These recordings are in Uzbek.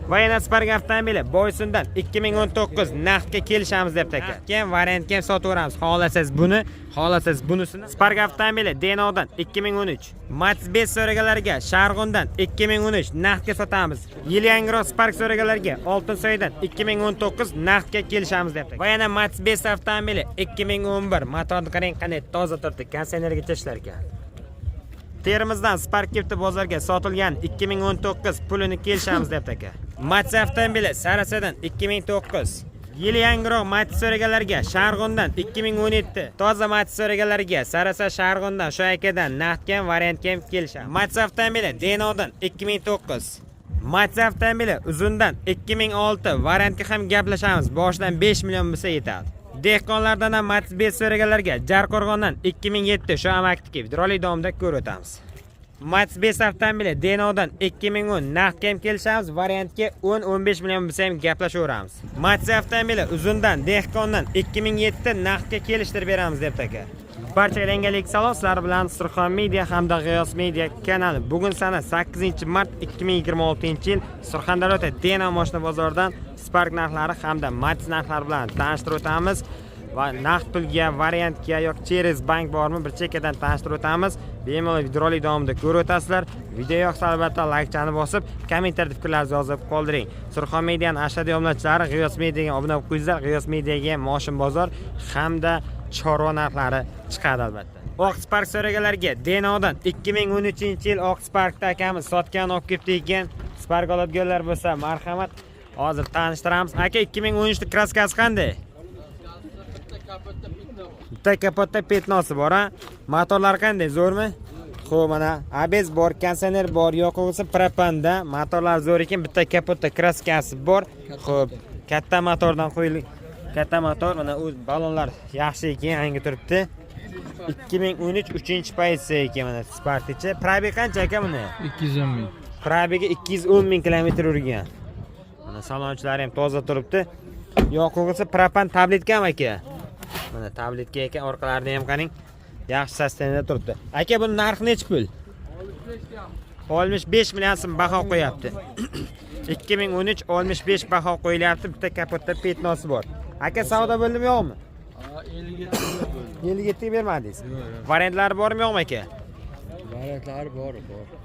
Va yana Spark avtomobili Boysundan 2019 naqdga kelishamiz deb aka. Keyin variantga ham sotaveramiz. Xohlasangiz buni, xohlasangiz bunisini. Spark avtomobili Denodan 2013, Matiz 5 so'raganlarga Sharg'undan 2013 naqdga sotamiz. Yili yangiroq Spark so'raganlarga Oltinsoydan 2019 naqdga kelishamiz deb aka. Va yana Matiz 5 avtomobili 2011 motorni qarang qanday toza turibdi, konditsionerga tashlar ekan. Termizdan Spark Kepti bozorga sotilgan 2019 pulini kelishamiz deb aka. Matiz avtomobili Sarasadan 2009. Yili yangiroq Matiz so'raganlarga Sharg'undan 2017. Toza Matiz so'raganlarga Sarasa Sharg'undan shu akadan naqdga variantga ham kelishamiz. Matiz avtomobili Denodan 2009. Matiz avtomobili Uzundan 2006 variantga ham gaplashamiz. Boshidan 5 million bo'lsa yetadi. Dehqonlardan ham Matiz 5 so'raganlarga Jarqo'rg'ondan 2007 shu amakdagi videorolik davomida ko'rib o'tamiz. Matiz 5 avtomobili Denodan 2010 naqdga ham kelishamiz, variantga 10-15 million bo'lsa ham gaplashaveramiz. Matiz avtomobili Uzundan Dehqondan 2007 naqdga kelishtirib beramiz deb aka. Barchaga yangilik salom, sizlar bilan Surxon Media hamda G'iyos Media kanali. Bugun sana 8-mart 2026-yil Surxondaryoda Deno mashina bozoridan Spark narxlari hamda Matiz narxlari bilan tanishtirib o'tamiz va naqd pulga, variantga yoki cheres bank bormi bir chekkadan tanishtirib o'tamiz. Bemalol videorolik davomida ko'rib o'tasizlar. Video yoqsa albatta like-chani bosib, kommentariyada fikrlaringizni yozib qoldiring. Surxon Medianing ashaddiy obunachilari G'iyos Mediaga obuna bo'lib qo'yinglar. G'iyos Mediaga moshin bozor hamda chorva narxlari chiqadi albatta. Oq Spark so'raganlarga Denodan 2013-yil Oq Sparkda akamiz sotgan olib ketdi ekan. Spark oladiganlar bo'lsa marhamat, hozir tanishtiramiz. Aka 2013 da kraskasi qanday? Bitta kapotda petnosi bor, ha? Motorlar qanday, zo'rmi? Xo'p, mana ABS bor, konditsioner bor, yoqilg'isi propanda, motorlar zo'r ekan, bitta kapotda kraskasi bor. Xo'p, katta motordan qo'yilgan. Katta motor, mana o'z balonlar yaxshi ekan, yangi turibdi. 2013 3-pozitsiya ekan mana Spark'cha. Probeg qancha ekan buni? 210 ming. Probegi 210 ming kilometr yurgan. Mana salonchilari ham toza turibdi. Yoqilg'isi propan tabletkami aka? Mana tabletka ekan, orqalarida ham qarang. Yaxshi sostenida turibdi. Aka buni narxi necha pul? 65 million so'm baho qo'yapti. 2013 65 baho qo'yilyapti. Bitta kapotda petnosi bor. Aka savdo bo'ldimi yo'qmi? 57 bermadingiz. Variantlari bormi yo'qmi aka? Variantlari bor.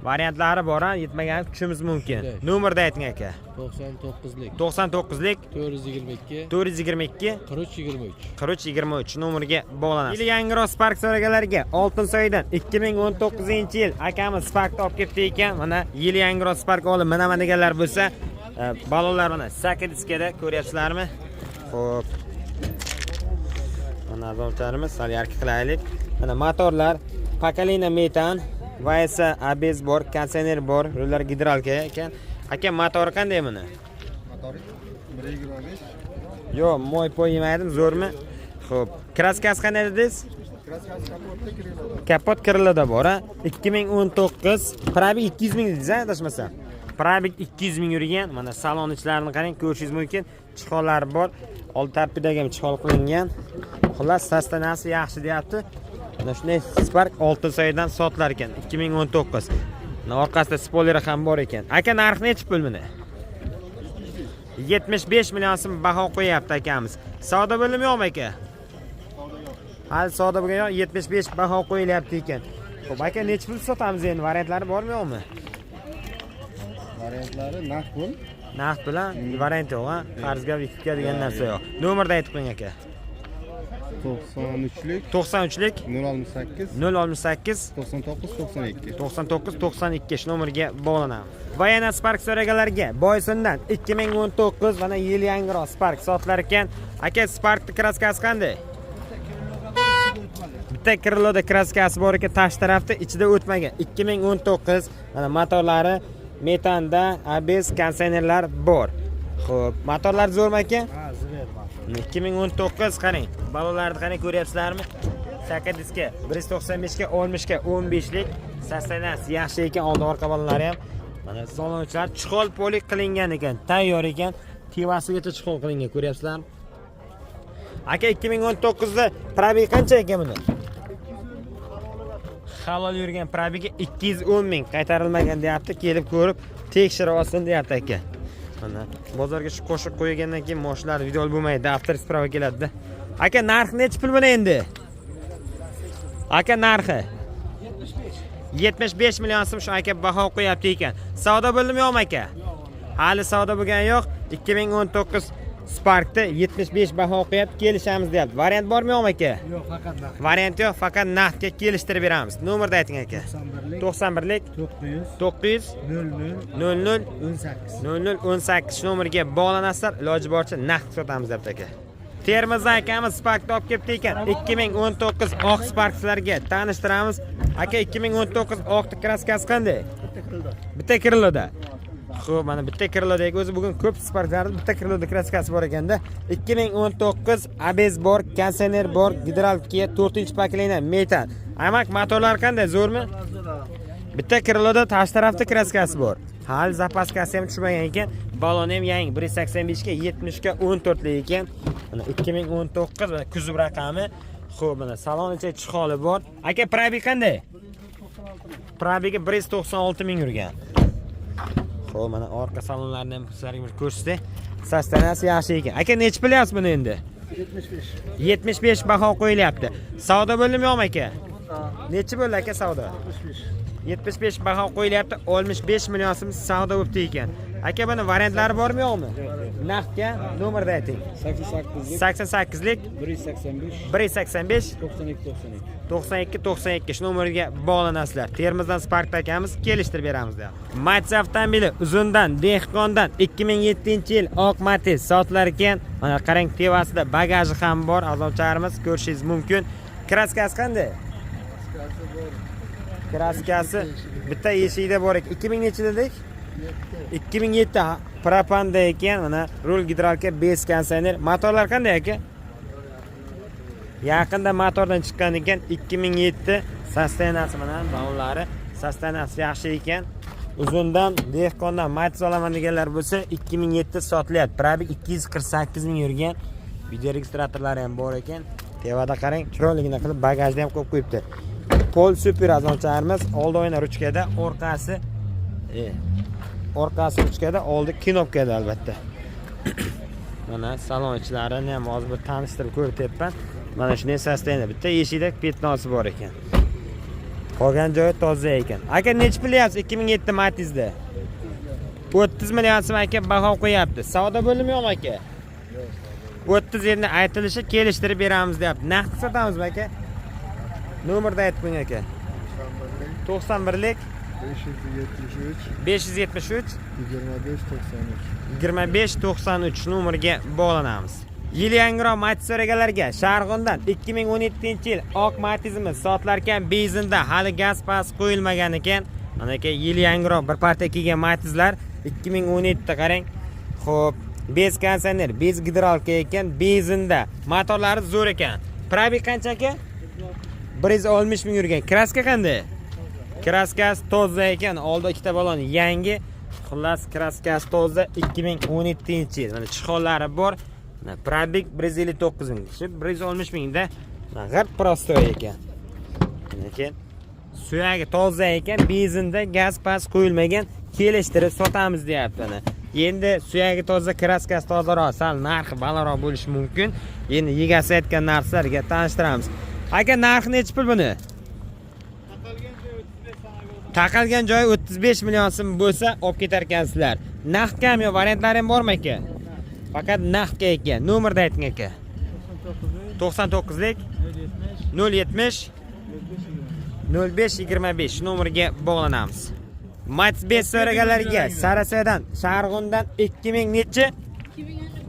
Variantlari bor, yetmagan kutishimiz mumkin. Nomerni ayting aka. 99lik 99lik 422 422 4323 4323 nomeriga bog'lanasiz. Yili yangiroq Spark so'raganlarga Oltinsoydan 2019-yil akamiz Sparkni olib ketdi ekan. Mana yili yangiroq Spark olib mana deganlar bo'lsa, balonlar mana 8 diskada ko'ryapsizlarmi? Xo'p. Mana arzonlarimiz sal yarqi qilaylik. Mana motorlar Pakalina metan va esa ABS bor, konditsioner bor, rullar gidralka ekan. Aka motori qanday buni? Motori 1.25. Yo'q, moy poy yemaydim, zo'rmi? Xo'p, kraskasi qanday dedingiz? Kraskasi kapotda kiriladi. Kapot kirilada bor, ha? 2019, probeg 200 ming dedingiz, adashmasam. Probeg 200 ming yurgan. Mana salon ichlarini qarang, ko'rishingiz mumkin. Chixollar bor. Old tarpidagi ham chixol qilingan. Xullas, sostenasi yaxshi deyapti. Mana shunday Spark Oltinsoydan sotilar ekan 2019. Mana orqasida spoileri ham bor ekan. Aka narxi necha pul buni? 75 million so'm baho qo'yapti akamiz. Savdo bo'ldimi yo'qmi aka? Hali savdo bo'lgan yo'q, 75 baho qo'yilyapti ekan. Xo'p, aka necha pul sotamiz endi? Variantlari bormi yo'qmi? Variantlari naqd pul. Naqd bilan variant yo'q, ha? Qarzga vikka degan narsa yo'q. Nomerni aytib qo'ying aka. 93lik 93lik 068 068 99 92 99 92 shu nomerga bog'lanamiz. Va yana Spark so'raganlarga Boysundan 2019 mana yil yangiroq Spark sotilar ekan. Aka Sparkning kraskasi qanday? Bitta kriloda kraskasi bor ekan, tashqi tarafda, ichida o'tmagan. 2019 mana motorlari metanda, ABS, konditsionerlar bor. Xo'p, motorlar zo'rmi aka? Ha, zo'r motor. 2019 qarang. Balonlarni qarang, ko'ryapsizlarmi? 8 diska 195 ga 60 ga 15 lik sostenasi yaxshi ekan, old orqa balonlari ham. Mana salonchilar chixol polik qilingan ekan, tayyor ekan. Tevasigacha chixol qilingan, ko'ryapsizlarmi? Aka 2019 da probeg qancha ekan buni? Halol yurgan probegi 210 ming qaytarilmagan deyapti. Kelib ko'rib tekshirib olsin deyapti aka. Mana bozorga shu qo'shiq qo'ygandan keyin moshlar video bo'lmaydi, daftar isprava keladi-da. Aka narxi necha pul buni endi? Aka narxi 75 million so'm shu aka baho qo'yapti ekan. Savdo bo'ldimi yo'qmi aka? Hali savdo bo'lgani yo'q. 2019 Sparkda 75 baho qo'yapti, kelishamiz deyapti. Variant bormi yo'qmi aka? Yo'q, faqat naqd. Variant yo'q, faqat naqdga kelishtirib beramiz. Nomerni ayting aka. 91lik 900 00 0018 nomeriga bog'lanasizlar. Iloji boricha naqd sotamiz deb aka. Termiz akamiz Sparkda olib kelibdi ekan. 2019 oq Sparklarga tanishtiramiz. Aka 2019 oq kraskasi qanday? Bitta kriloda. Xo'p, mana bitta krilodagi o'zi bugun ko'p Sparklarda bitta kriloda kraskasi bor ekanda. 2019 ABS bor, kondisioner bor, gidravlika 4-pokoleniya metan. Amak motorlar qanday, zo'rmi? Bitta kriloda tashqi tarafda kraskasi bor. Hali zapaskasi ham tushmagan ekan. Baloni ham yangi 185 ga 70 ga 14 lik ekan. Mana 2019 va kuzov raqami. Xo'p, mana salon ichi chiholi bor. Aka probeg qanday? Probegi 196 ming yurgan. Xo'p, mana orqa salonlarni ham sizlarga bir ko'rsatay. Sostanasi yaxshi ekan. Aka necha qilyapsiz buni endi? 75. 75 baho qo'yilyapti. Savdo bo'ldimi yo'qmi aka? Necha bo'ldi aka savdo? 75 baho qo'yilyapti. 65 million so'm savdo bo'libdi ekan. Aka buni variantlari bormi yo'qmi? Naqdga nomerni ayting. 88lik 185 92 shu nomerga bog'lanasizlar. Termizdan Spark akamiz kelishtirib beramiz deyapti. Matiz avtomobili uzundan, Dehqondan 2007-yil oq Matiz sotilar ekan. Mana qarang, tevasida bagaji ham bor. Azobcharimiz ko'rishingiz mumkin. Kraskasi qanday? Kraskasi bitta eshikda bor ekan. 2000 nechi dedik? 2007 propanda ekan. Mana rul gidravlika, bes kondisioner. Motorlar qanday aka? Yaqinda motordan chiqqan ekan. 2007 sostanasi mana balonlari, sostanasi yaxshi ekan. Uzundan, Dehqondan Matiz olaman deganlar bo'lsa 2007 sotilyapti. Probeg 248 ming yurgan. Video registratorlari ham bor ekan. Tevada qarang, chiroyligini qilib bagajda ham qo'yib qo'yibdi. Pol super azonchilarimiz oldi o'yna ruchkada, orqasi ruchkada, oldi knopkada albatta. Mana salon ichlarini ham hozir bir tanishtirib ko'rsatyapman. Mana shunday sostanida bitta eshikda petnosi bor ekan. Qolgan joyi toza ekan. Aka necha qilyapsiz 2007 Matizda? 30 million so'm aka baho qo'yapti. Savdo bo'ldimi yo'qmi aka? 30 yerni aytilishi kelishtirib beramiz deyapti. Naqd sotamizmi aka? Nomerni aytib qo'ying aka. 91lik 573 2593 nomeriga bog'lanamiz. Yil yangiroq Matiz so'raganlarga Sharg'ondan 2017-yil oq Matizimiz sotilarkan benzinda hali gaz pas qo'yilmagan ekan. Mana aka yil yangiroq bir parta kelgan Matizlar 2017 da qarang. Xo'p, bez kondisioner, bez gidravlika ekan, benzinda. Motorlari zo'r ekan. Probeg qancha aka? 160 ming yurgan. Kraska qanday? Kraskasi toza ekan. Oldi ikkita balon yangi. Xullas kraskasi toza 2017-yil. Mana chihollari bor. Probeg 159 ming. Shu 160 mingda g'art prostoy ekan. Lekin suyagi toza ekan, benzinda gaz pas qo'yilmagan, kelishtirib sotamiz deyapti. Endi suyagi toza, kraskasi tozaroq, sal narxi balandroq bo'lishi mumkin. Endi egasi aytgan narsalarga tanishtiramiz. Aka narxi necha pul buni? Taqalgan joyi 35 million so'm bo'lsa olib ketar ekansizlar. Naqdgami yo variantlari ham bormi aka? Faqat naqdga ekan. Nomerni ayting aka. 99lik 070 0525 nomeriga bog'lanamiz. Matiz bez so'raganlarga Sarasadan, Sharg'ondan 2000 nechi?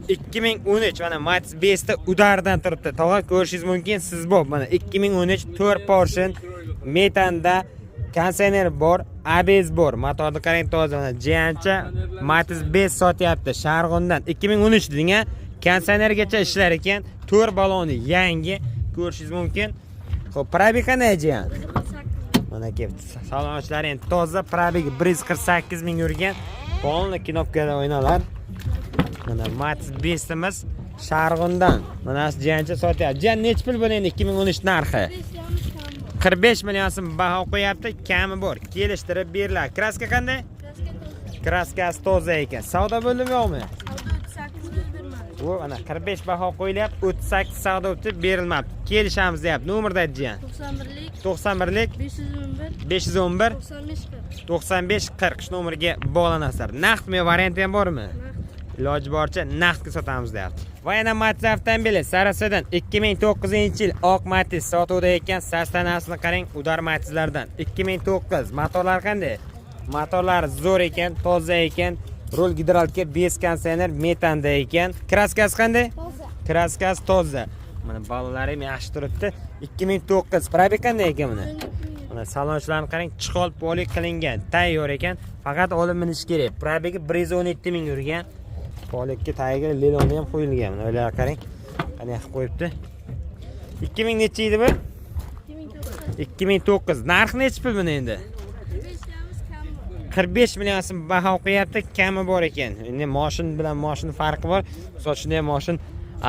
2013 mana Matiz bezda udardan turibdi. Tog'a ko'rishingiz mumkin. Siz bo'p mana 2013 4 portion metanda kondisioner bor, ABS bor. Motorni qarang toza mana jiyancha Matiz bez sotyapti. Sharg'ondan 2013 deding-a. Kondisionergacha ishlar ekan. 4 baloni yangi ko'rishingiz mumkin. Xo'p, probeg qanday jiyan? Mana aka salonchilar endi toza, probeg 148 ming yurgan. Polni knopkada o'ynalar. Mana Matiz bezimiz Sharg'ondan. Mana jiyancha sotyapti. Jiyan necha pul bo'ldi endi 2013 narxi? 45 million so'm baho qo'yapti, kami bor. Kelishtirib beriladi. Kraska qanday? Kraskasi toza ekan. Savdo bo'ldimi yo'qmi? Savdo 38 bermadi. Bu ana 45 baho qo'yilyapti, 38 savdo o'tib berilmabdi. Kelishamiz deyapti. Nomerda aytgan. 91lik 91lik 511 511 95 40. 95 40 nomerga bog'lanasizlar. Naqdmi, variant ham bormi? Iloji boricha naqdga sotamiz deyapti. Va yana Matiz avtomobili Sarasodan 2009-yil oq Matiz sotuvda ekan. Sastanasini qarang, udar Matizlardan 2009. Motorlar qanday? Motorlar zo'r ekan, toza ekan. Rul gidralka, bez konditsioner metanda ekan. Kraskasi qanday? Toza. Kraskasi toza. Mana balonlari ham yaxshi turibdi. 2009. Probeg qanday ekan buni? Mana salonchilarni qarang, chiqol poli qilingan, tayyor ekan. Faqat olib minish kerak. Probegi 117 ming yurgan. Polikka tagiga leloni ham qo'yilgan. Mana ular qarang. Qanday qilib qo'yibdi? 2000 necha edi bu? 2009. Narxi necha pul buni endi? 45 million so'm baho qo'yapti, kami bor ekan. Endi mashin bilan mashin farqi bor. Sochida ham mashin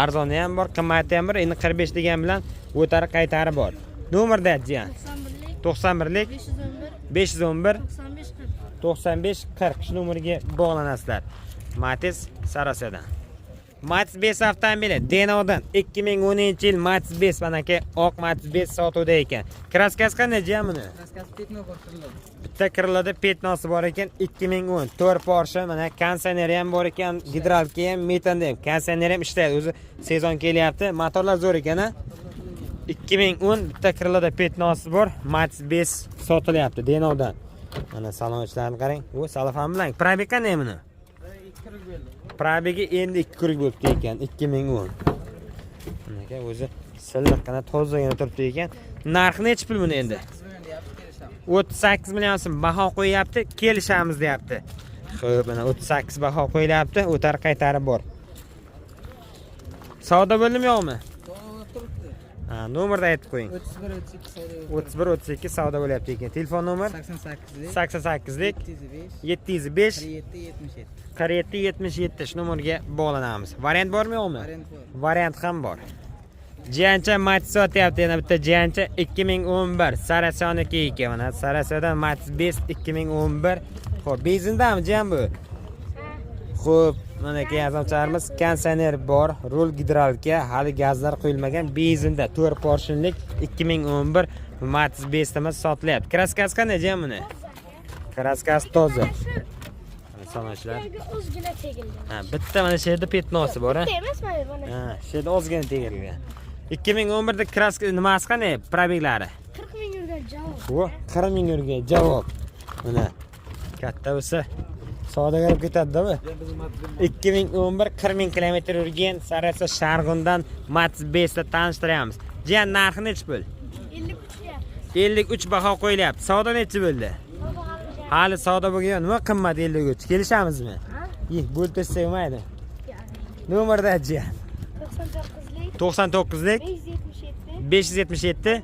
arzoni ham bor, qimmati ham bor. Endi 45 degan bilan o'tari qaytari bor. Nomerda aytgan. 91lik 511 95 40 shu nomerga bog'lanasizlar. Matiz Sarasodan. Matiz 5 avtomobili Denodan 2010-yil Matiz 5 manaki oq Matiz 5 sotuvda ekan. Kraskasi qanday jam buni? Kraskasi petno bor qiriladi. Bitta kiriladi, petnosi bor ekan. 2010 4 Porsche, mana konditsioneri ham bor ekan, gidralka ham, metanda ham. Konditsioner ham ishlaydi, o'zi sezon kelyapti. Motorlar zo'r ekan, a? 2010 bitta kiriladi, petnosi bor. Matiz 5 sotilyapti Denodan. Mana salonchilarni qarang. U salafan bilan. Probeg qanday buni? Probegi endi 2 kurik bo'libdi ekan 2010. Mana o'zi silliqqina tozagina turibdi ekan. Narxi necha pul buni endi? 38 million so'm baho qo'yapti, kelishamiz deyapti. Xo'p, mana 38 baho qo'yilyapti, o'tar qaytari bor. Savdo bo'ldimi yo'qmi? Ha, nomerda aytib qo'ying. 31 32 savdo bo'lyapti ekan. Telefon nomer 88lik 705 47 77 shu nomerga bog'lanamiz. Variant bormi yo'qmi? Variant ham bor. Jiyancha Matiz sotyapti, yana bitta Jiyancha 2011 Sarasoniki ekan. Mana Sarasodan Matiz 5 2011. Xo'p, benzindami jiyan bu? Xo'p, mana yozuvchilarimiz konditsioner bor, rul gidralka, hali gazlar qo'yilmagan, benzinda 4 porshinlik 2011 Matiz 5 tamiz sotilyapti. Kraskasi qanday jiyan buni? Kraskasi toza. Salonchilar. O'zgina tegildi. Ha, bitta mana shu yerda petnosi bor, ha? Emasmi buni? Ha, shu yerda ozgina tegilgan. 2011 da kraska nimasi qanday? Probeglari? 40 ming yurgan javob. Bu 40 ming yurgan javob. Mana katta bo'lsa savdoga olib ketadi-da bu. 2011 40 ming kilometr yurgan Saraso Sharg'undan Matiz 5 ta tanishtiramiz. Jiyan narxi necha pul? 53 baho qo'yilyapti. Savdo necha bo'ldi? Hali savdo bo'lgan, nima qimmat 53? Kelishamizmi? Bo'ltirsa bo'lmaydi. Nomerda jiyan. 99lik 577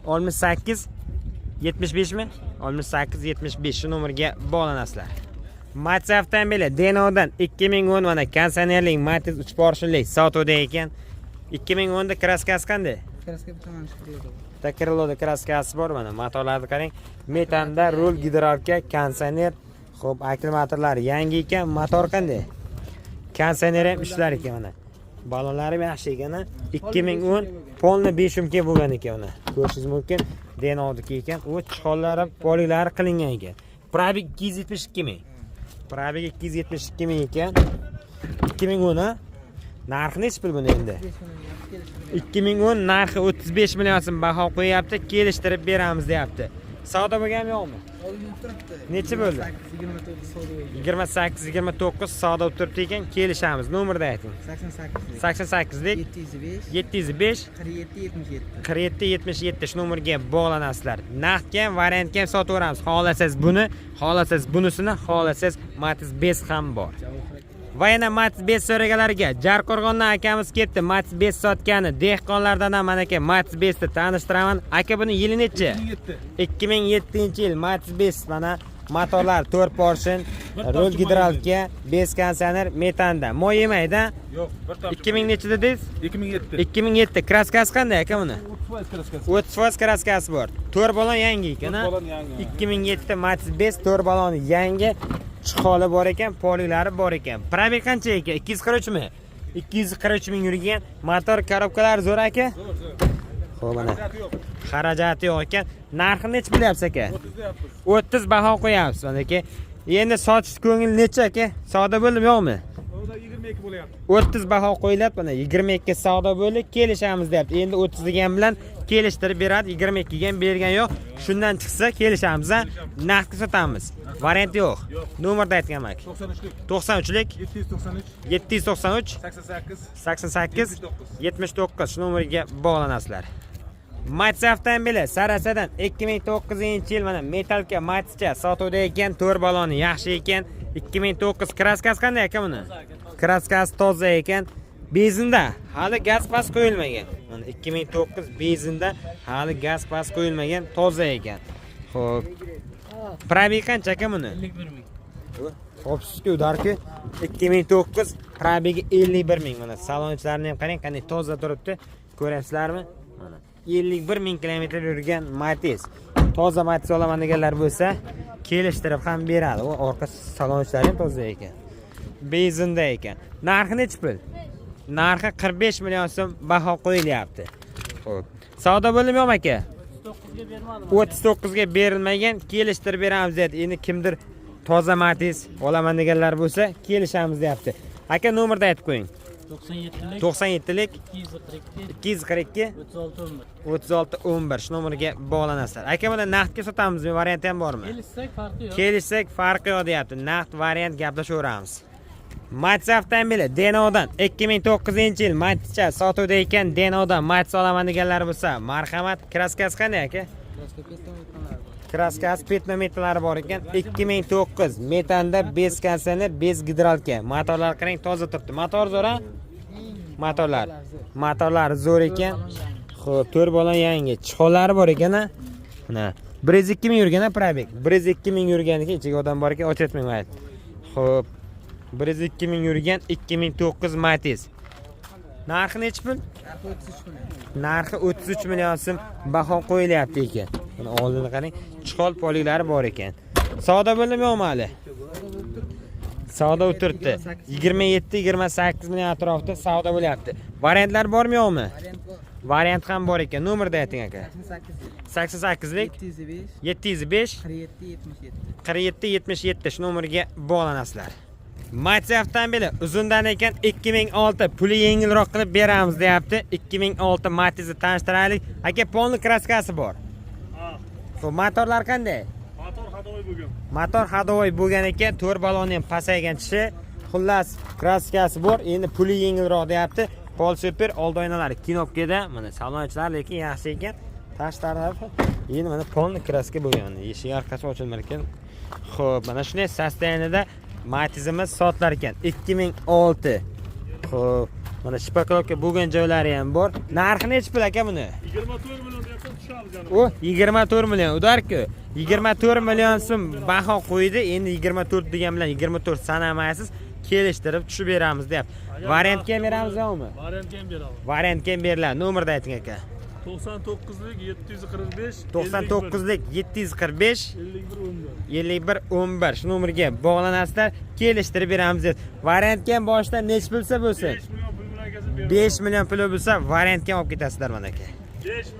68 75 mi? 68 75 shu nomerga bog'lanasizlar. Matiz avtomobili Denodan 2010 mana konditsionerlik Matiz 3 porshinlik sotuvda ekan. 2010 da kraskasi qanday? Kraska bitta mana shu qiriladi. Bitta kriloda kraskasi bor mana. Motorlarni qarang. Metanda rul gidralka, konditsioner, xo'p, akkumulyatorlar yangi ekan. Motor qanday? Konditsioner ham ishlar ekan mana. Balonlari ham yaxshi ekan. 2010 polni 5 umka bo'lgan ekan mana. Ko'rishingiz mumkin. Denodiki ekan. U chiqollari, poliklari qilingan ekan. Probeg 272 ming. Probeg 272 ming ekan. 2010 ha? Narxi necha pul buni endi? 2010 narxi 35 million so'm baho qo'yapti, kelishtirib beramiz deyapti. Savdo bo'lganmi yo'qmi? Necha bo'ldi? 28 29 savdo bo'lib turibdi ekan, kelishamiz. Nomerda ayting. 88lik 705 47 77 shu nomerga bog'lanasizlar. Naqdga, variantga ham sotaveramiz. Xohlasangiz buni, xohlasangiz bunisini, xohlasangiz Matiz 5 ham bor. Va yana Matiz 5 so'raganlarga Jarqo'rg'ondan akamiz ketdi. Matiz 5 sotgani dehqonlardan ham mana aka Matiz 5 ni tanishtiraman. Aka buni yili necha? 2007-yil Matiz 5 mana motorlar 4 porshin, rul gidralka, bez konditsioner metanda. Moy yemaydi? Yo'q, bir top. 2000 necha dedingiz? 2007. 2007. Kraskasi qanday aka buni? 30% kraskasi bor. 4 balon yangi ekan, ha? 2007 Matiz 5 4 baloni yangi. chiqoli bor ekan, poliklari bor ekan. Probeg qancha ekan? 243 mi? 243 ming yurgan. Motor korobkalari zo'r aka? Xo'p, mana. Xarajati yo'q ekan. Narxini necha bilyapsiz aka? 30 baho qo'yapsiz mana aka. Endi sotish ko'ngil necha aka? Savdo bo'ldimi yo'qmi? 22 bo'lyapti. 30 baho qo'yiladi, mana 22 savdo bo'ldi, kelishamiz deyapti. Endi 30 degan bilan kelishtirib beradi, 22 ga ham bergan yo'q. Shundan chiqsa kelishamiz, naqdga sotamiz. Variant yo'q. Nomerni aytgan mak. 93lik 793 88 79 shu nomerga bog'lanasizlar. Matiz avtomobili Sarasadan 2009-yil mana metalka Matizcha sotuvda ekan, 4 baloni yaxshi ekan. 2009 kraskasi qanday ekan buni? Kraskasi toza ekan. Benzinda hali gaz pas qo'yilmagan. Mana 2009 benzinda hali gaz pas qo'yilmagan, toza ekan. Xo'p. Probeg qancha ekan buni? 51 ming. Xo'p, sizga udarki 2009 probegi 51 ming. Mana salonchilarni ham qarang, qanday toza turibdi. Ko'rasizlarmi? Mana 51 ming kilometr yurgan Matiz. Toza Matiz olaman deganlar bo'lsa, kelishtirib ham beradi. U orqa salonchilari ham toza ekan. Benzinda ekan. Narxi necha pul? Narxi 45 million so'm baho qo'yilyapti. Xo'p. Savdo bo'ldimi yo'q aka? 39 ga bermadim. 39 ga berilmagan, kelishtirib beramiz deyapti. Endi kimdir toza Matiz olaman deganlar bo'lsa, kelishamiz deyapti. Aka nomerni aytib qo'ying. 97lik 97lik 242 242 36 11. 36 11 shu nomerga bog'lanasizlar. Aka mana naqdga sotamizmi? Variant ham bormi? Kelishsak farqi yo'q. Kelishsak farqi yo'q deyapti. Naqd variant gaplashaveramiz. Matiz avtomobili Denodan 2009-yil Matizcha sotuvda ekan, Denodan Matiz olaman deganlar bo'lsa, marhamat. Kraskasi qanday aka? Kraskasi petnometrlari bor ekan. 2009 metanda bez konditsioner, bez gidralka. Motorlar qarang, toza turibdi. Motor zo'r-a? Motorlar zo'r ekan. Xo'p, 4 balon yangi. Chiqollari bor ekan-a. Mana 102 ming yurgan-a probeg. 102 ming yurganiga ichiga odam bor ekan, ochirtmayman. Xo'p. 102 ming yurgan 2009 Matiz. Narxi necha pul? Narxi 33 million so'm baho qo'yilyapti ekan. Mana oldini qarang, chiqol poliklari bor ekan. Savdo bo'ldimi yo'qmi hali? Savdo o'tiribdi. 27-28 million atrofida savdo bo'lyapti. Variantlar bormi yo'qmi? Variant ham bor ekan. Nomerni ayting aka. 88lik 705 47 77 shu nomerga bog'lanasizlar. Matiz avtomobili uzundan ekan 2006 puli yengilroq qilib beramiz deyapti. 2006 Matizni tanishtiraylik. Aka polni kraskasi bor. Xo'p, motorlar qanday? Motor hadovoy bo'lgan ekan, 4 baloni ham pasaygan tishi. Xullas, kraskasi bor. Endi puli yengilroq deyapti. Pol super, old oynalari kinopkada. Mana salonchilar lekin yaxshi ekan. Tashqi tarafi endi mana polni kraska bo'lgan. Eshik orqasi ochilmar ekan. Xo'p, mana shunday sostoyanida Matizimiz sotilar ekan. 2006. Xo'p, mana shpakovka bo'lgan joylari ham bor. Narxi necha pul aka buni? 24 million deyapti, tushadi janob. O, 24 million. Udarku 24 million so'm baho qo'ydi. Endi 24 degan bilan 24 sanamaysiz. Kelishtirib tushib beramiz deyapti. Variantga ham beramiz yo'qmi? Variantga ham beramiz. Variantga ham beriladi. Nomerni ayting aka. 99lik 745 99lik 745 51 11. 51 11 shu nomerga bog'lanasizlar, kelishtirib beramiz. Variantga ham boshida necha bo'lsa bo'lsin. 5 million pul bilan kelsa 5 million pul bo'lsa variantga olib ketasizlar mana aka. 5 million